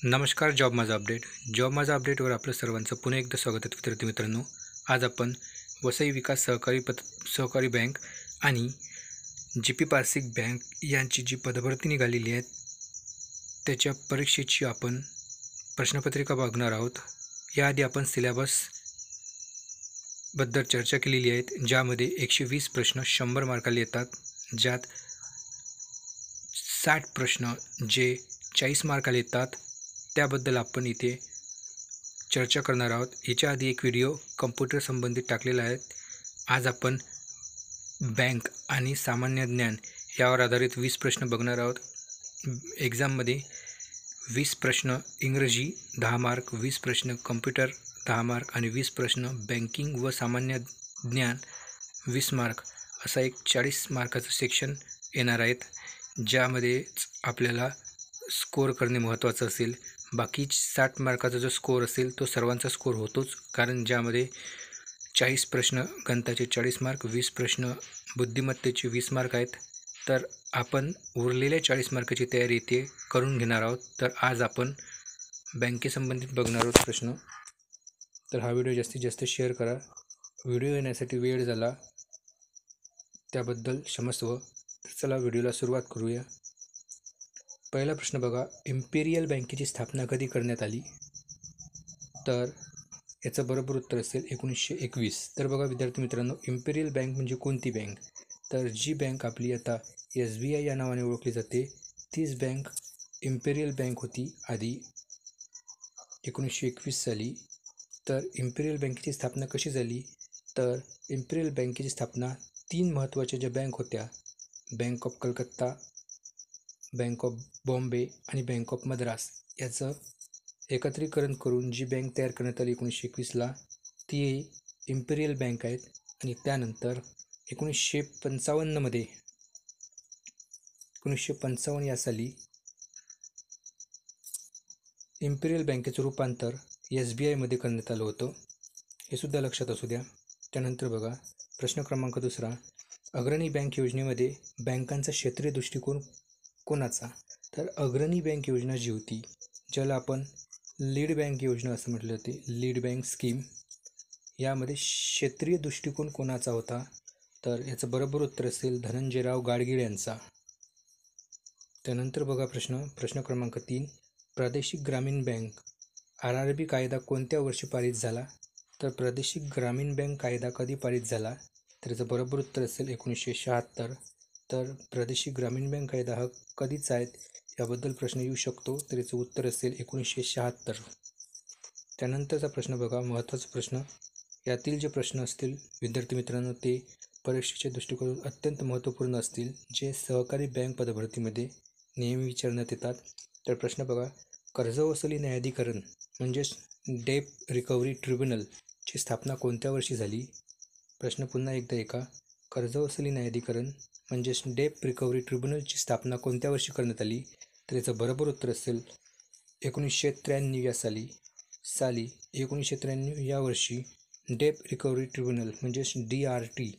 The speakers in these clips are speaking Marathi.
नमस्कार. जॉब माझा अपडेटवर आपलं सर्वांचं पुन्हा एकदा स्वागत आहे. विद्यार्थी मित्रांनो, आज आपण वसई विकास सहकारी बँक आणि GP पारसिक बँक यांची जी पदभरती निघालेली आहे त्याच्या परीक्षेची आपण प्रश्नपत्रिका बघणार आहोत. याआधी आपण सिलेबसबद्दल चर्चा केलेली आहे, ज्यामध्ये 120 प्रश्न 100 मार्काला येतात, ज्यात 60 प्रश्न जे 40 मार्काला येतात त्याबद्दल आपण इथे चर्चा करणार आहोत. याच्या आधी एक व्हिडिओ कम्प्युटर संबंधित टाकलेला आहे. आज आपण बँक आणि सामान्य ज्ञान यावर आधारित 20 प्रश्न बघणार आहोत. एक्झाममध्ये 20 प्रश्न इंग्रजी 10 मार्क, 20 प्रश्न कम्प्युटर 10 मार्क आणि 20 प्रश्न बँकिंग व सामान्य ज्ञान 20 मार्क असा एक 40 मार्काचं सेक्शन येणार आहेत, ज्यामध्ये आपल्याला स्कोअर करणे महत्त्वाचं असेल. बाकी 60 मार्काचा जो स्कोअर असेल तो सर्वांचा स्कोअर होतोच, कारण ज्यामध्ये 40 प्रश्न गणिताचे 40 मार्क, 20 प्रश्न बुद्धिमत्तेचे 20 मार्क आहेत. तर आपण उरलेल्या 40 मार्काची तयारी इथे करून घेणार आहोत. तर आज आपण बँकेसंबंधित बघणार आहोत प्रश्न. तर हा व्हिडिओ जास्तीत जास्त शेअर करा. व्हिडिओ येण्यासाठी वेळ झाला त्याबद्दल क्षमस्व. तर चला व्हिडिओला सुरुवात करूया. पहिला प्रश्न बघा, इम्पेरियल बँकेची स्थापना कधी करण्यात आली? तर याचं बरोबर उत्तर असेल 1921. तर बघा विद्यार्थी मित्रांनो, इम्पेरियल बँक म्हणजे कोणती बँक? तर जी बँक आपली आता SBI या नावाने ओळखली जाते तीच बँक इम्पेरियल बँक होती आधी 1921 साली. तर इम्पेरियल बँकेची स्थापना कशी झाली? तर इम्पेरियल बँकेची स्थापना 3 महत्त्वाच्या ज्या बँक होत्या, bank of Calcutta, bank of Bombay आणि बँक ऑफ मद्रास, याचं एकत्रीकरण करून जी बँक तयार करण्यात आली 1921ला, ती इम्पेरियल बँक आहेत. आणि त्यानंतर 1955 या साली इम्पेरियल बँकेचं रूपांतर SBIमध्ये करण्यात आलं होतं. हे सुद्धा लक्षात असू द्या. त्यानंतर बघा प्रश्न क्रमांक 2, अग्रणी बँक योजनेमध्ये बँकांचा क्षेत्रीय दृष्टिकोन कोणाचा? तर अग्रणी बँक योजना जी होती, ज्याला आपण लीड बँक योजना असं म्हटलं जाते, लीड बँक स्कीम, यामध्ये क्षेत्रीय दृष्टिकोन कोणाचा होता? तर याचं बरोबर उत्तर असेल धनंजयराव गाडगीळ यांचा. त्यानंतर बघा प्रश्न क्रमांक 3, प्रादेशिक ग्रामीण बँक RRB कायदा कोणत्या वर्षी पारित झाला? तर प्रादेशिक ग्रामीण बँक कायदा कधी पारित झाला? तर याचं बरोबर उत्तर असेल 1976. तर प्रादेशिक ग्रामीण बँक कायदा हा कधीचा आहे याबद्दल प्रश्न येऊ शकतो, तर याचं उत्तर असेल 1976. त्यानंतरचा प्रश्न बघा, महत्त्वाचा प्रश्न. यातील जे प्रश्न असतील विद्यार्थी मित्रांनो, ते परीक्षेच्या दृष्टिकोनातून अत्यंत महत्त्वपूर्ण असतील, जे सहकारी बँक पदभरतीमध्ये नेहमी विचारण्यात येतात. तर प्रश्न बघा, कर्ज वसुली न्यायाधिकरण म्हणजेच डेट रिकव्हरी ट्रिब्युनलची स्थापना कोणत्या वर्षी झाली? प्रश्न पुन्हा एकदा ऐका. कर्ज वसुली न्यायाधिकरण म्हणजेच डेट रिकव्हरी ट्रिब्युनलची स्थापना कोणत्या वर्षी करण्यात आली? तर याचं बरोबर उत्तर असेल 1993 या साली. 1993 या वर्षी डेट रिकव्हरी ट्रिब्युनल म्हणजेच DRT,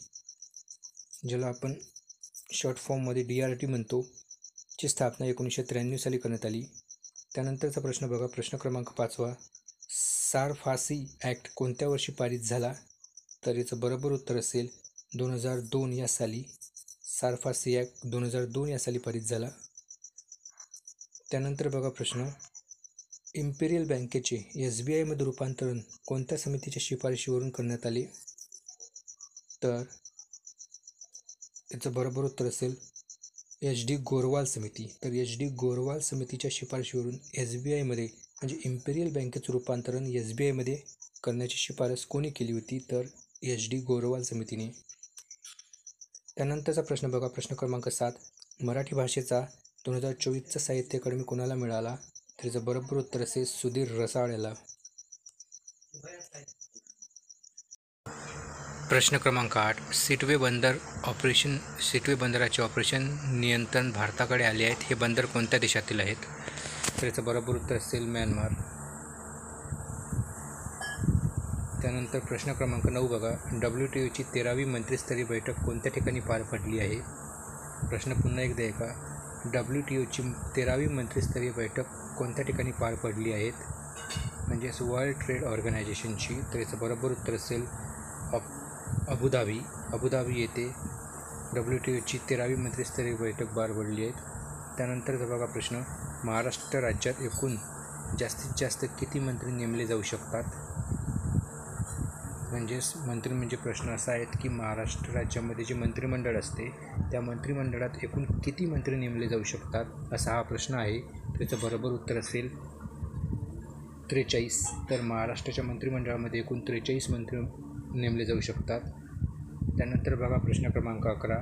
ज्याला आपण शॉर्ट फॉर्ममध्ये DRT म्हणतो, ची स्थापना 1993 साली करण्यात आली. त्यानंतरचा प्रश्न बघा, प्रश्न क्रमांक 5, सारफासी ॲक्ट कोणत्या वर्षी पारित झाला? तर याचं बरोबर उत्तर असेल 2002 या साली. सारफासी ॲक्ट 2002 या साली पारित झाला. त्यानंतर बघा प्रश्न, इम्पेरियल बँकेचे SBIमध्ये रूपांतरण कोणत्या समितीच्या शिफारशीवरून करण्यात आले? तर याचं बरोबर उत्तर असेल HD गोरवाल समिती. तर HD गोरवाल समितीच्या शिफारशीवरून SBIमध्ये म्हणजे इम्पेरियल बँकेचं रूपांतरण SBIमध्ये करण्याची शिफारस कोणी केली होती? तर HD गोरवाल समितीने. त्यानंतरचा प्रश्न बघा, प्रश्न क्रमांक 7, मराठी भाषेचा 2024चा साहित्य अकादमी कोणाला मिळाला? तर याचं बरोबर उत्तर असेल सुधीर रसाळ याला. प्रश्न क्रमांक 8, सिटवे बंदराचे ऑपरेशन नियंत्रण भारताकडे आले आहेत. हे बंदर कोणत्या देशातील आहेत? तर याचं बरोबर उत्तर असेल म्यानमार. त्यानंतर प्रश्न क्रमांक 9 बघा, WTOची 13वी मंत्रिस्तरीय बैठक कोणत्या ठिकाणी पार पडली आहे? प्रश्न पुन्हा एकदा ऐका. WTOची 13वी मंत्रिस्तरीय बैठक कोणत्या ठिकाणी पार पडली आहेत, म्हणजेच वर्ल्ड ट्रेड ऑर्गनायझेशनची. तर याचं बरोबर उत्तर असेल अबुधाबी येथे WTOची 13वी मंत्रिस्तरीय बैठक पार पडली आहे. त्यानंतरचा बघा प्रश्न, महाराष्ट्र राज्यात एकूण जास्तीत जास्त किती मंत्री नेमले जाऊ शकतात. म्हणजेच मंत्री म्हणजे प्रश्न असा आहे की महाराष्ट्र राज्यामध्ये जे मंत्रिमंडळ असते त्या मंत्रिमंडळात एकूण किती मंत्री नेमले जाऊ शकतात असा हा प्रश्न आहे. त्याचं बरोबर उत्तर असेल 43. तर महाराष्ट्राच्या मंत्रिमंडळामध्ये एकूण 43 मंत्री नेमले जाऊ शकतात. त्यानंतर बघा प्रश्न क्रमांक 11,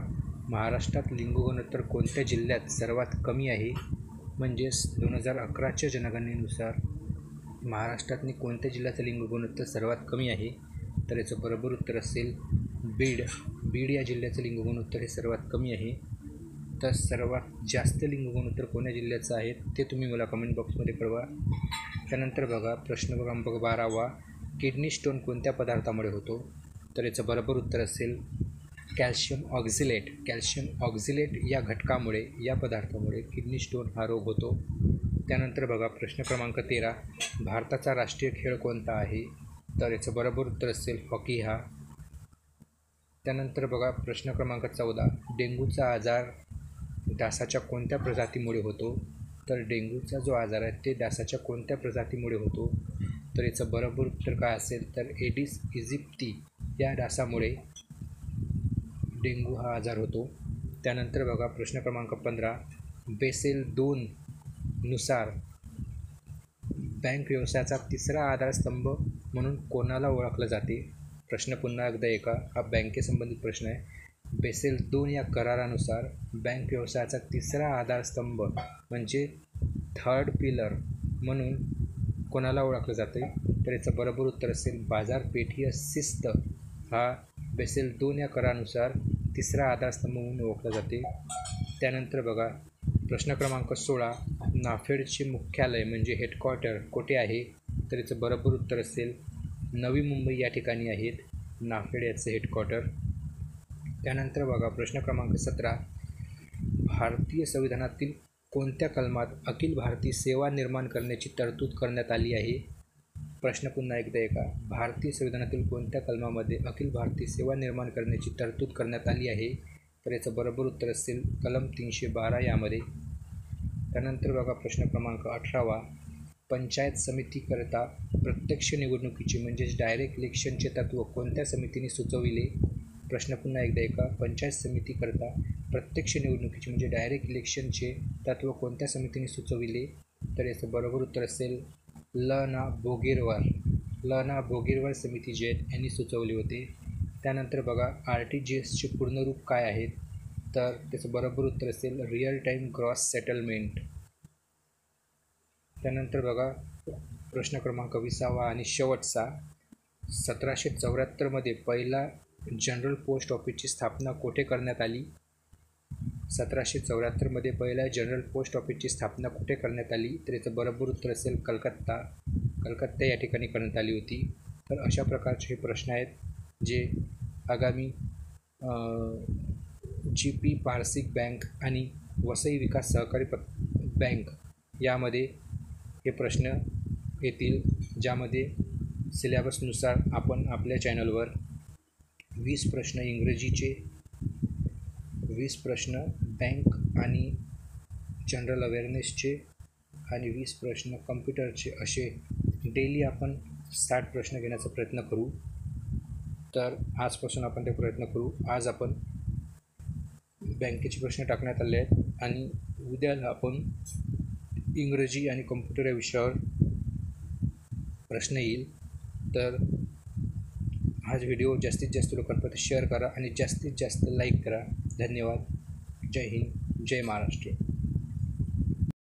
महाराष्ट्रात लिंग गुणोत्तर कोणत्या जिल्ह्यात सर्वात कमी आहे. म्हणजेच 2011च्या जनगणनेनुसार महाराष्ट्रातनी कोणत्या जिल्ह्याचं लिंग गुणोत्तर सर्वात कमी आहे. तर याचं बरोबर उत्तर असेल बीड या जिल्ह्याचं लिंग गुणोत्तर हे सर्वात कमी आहे. तर सर्वात जास्त लिंग गुणोत्तर कोण्या जिल्ह्याचं आहे ते तुम्ही मला कमेंट बॉक्समध्ये कळवा. त्यानंतर बघा प्रश्न क्रमांक 12वा, किडनी स्टोन कोणत्या पदार्थामुळे होतो. तर याचं बरोबर उत्तर असेल कॅल्शियम ऑक्झिलेट या घटकामुळे, या पदार्थामुळे किडनी स्टोन हा रोग होतो. त्यानंतर बघा प्रश्न क्रमांक 13, भारताचा राष्ट्रीय खेळ कोणता आहे. तर याचं बरोबर उत्तर असेल हॉकी हा. त्यानंतर बघा प्रश्न क्रमांक 14, डेंग्यूचा आजार डासाच्या कोणत्या प्रजातीमुळे होतो. तर डेंग्यूचा जो आजार आहे ते डासाच्या कोणत्या प्रजातीमुळे होतो. तर याचं बरोबर उत्तर काय असेल तर एडिस इजिप्ती या डासामुळे डेंग्यू हा आजार होतो. त्यानंतर बघा प्रश्न क्रमांक 15, बेसेल 2 नुसार बँक व्यवसायाचा तिसरा आधारस्तंभ म्हणून कोणाला ओळखलं जाते. प्रश्न पुन्हा एकदा ऐका, हा बँकेसंबंधित प्रश्न आहे. बेसेल 2 या करारानुसार बँक व्यवसायाचा तिसरा आधारस्तंभ म्हणजे थर्ड पिलर म्हणून कोणाला ओळखलं जाते. तर याचं बरोबर उत्तर असेल बाजारपेठीय शिस्त हा बेसेल 2 या करारानुसार तिसरा आधारस्तंभ म्हणून ओळखला जाते. त्यानंतर बघा प्रश्न क्रमांक 16, नाफेडचे मुख्यालय म्हणजे हेडक्वार्टर कुठे आहे. तर याचं बरोबर उत्तर असेल नवी मुंबई या ठिकाणी आहेत नाफेड याचं हेडक्वार्टर. त्यानंतर बघा प्रश्न क्रमांक 17, भारतीय संविधानातील कोणत्या कलमात अखिल भारतीय सेवा निर्माण करण्याची तरतूद करण्यात आली आहे. प्रश्न पुन्हा एकदा ऐका, भारतीय संविधानातील कोणत्या कलमामध्ये अखिल भारतीय सेवा निर्माण करण्याची तरतूद करण्यात आली आहे. तर याचं बरोबर उत्तर असेल कलम 312 यामध्ये. त्यानंतर बघा प्रश्न क्रमांक 18, पंचायत समितीकरता प्रत्यक्ष निवडणुकीचे म्हणजेच डायरेक्ट इलेक्शनचे तत्त्व कोणत्या समितीने सुचविले. प्रश्न पुन्हा एकदा ऐका, पंचायत समितीकरता प्रत्यक्ष निवडणुकीचे म्हणजे डायरेक्ट इलेक्शनचे तत्त्व कोणत्या समितीने सुचविले. तर याचं बरोबर उत्तर असेल ल ना बोगीरवार समिती जे आहेत यांनी सुचवले होते. त्यानंतर बघा RTGSचे पूर्ण रूप काय आहेत. तर त्याचं बरोबर उत्तर असेल रिअल टाईम ग्रॉस सेटलमेंट. त्यानंतर बघा प्रश्न क्रमांक 20वा आणि शेवटचा, 1774 पहिला जनरल पोस्ट ऑफिसची स्थापना कोठे करण्यात आली. 1774 पहिल्या जनरल पोस्ट ऑफिसची स्थापना कुठे करण्यात आली. तर याचं बरोबर उत्तर असेल कलकत्ता या ठिकाणी करण्यात आली होती. तर अशा प्रकारचे हे प्रश्न आहेत जे आगामी GP पारसिक बँक आणि वसई विकास सहकारी बँक यामध्ये हे प्रश्न येतील, ज्यामध्ये सिलेबसनुसार आपण आपल्या चॅनलवर 20 प्रश्न इंग्रजीचे, 20 प्रश्न बँक आणि जनरल अवेअरनेसचे आणि 20 प्रश्न कम्प्युटरचे असे डेली आपण 60 प्रश्न घेण्याचा प्रयत्न करू. तर आजपासून आपण ते प्रयत्न करू. आज आपण बँकेचे प्रश्न टाकण्यात आले आहेत आणि उद्याला आपण इंग्रजी आणि कम्प्युटर या विषयावर प्रश्न येईल. तर हा व्हिडिओ जास्तीत जास्त लोकांपर्यंत शेअर करा आणि जास्तीत जास्त लाईक करा. धन्यवाद. जय हिंद, जय महाराष्ट्र.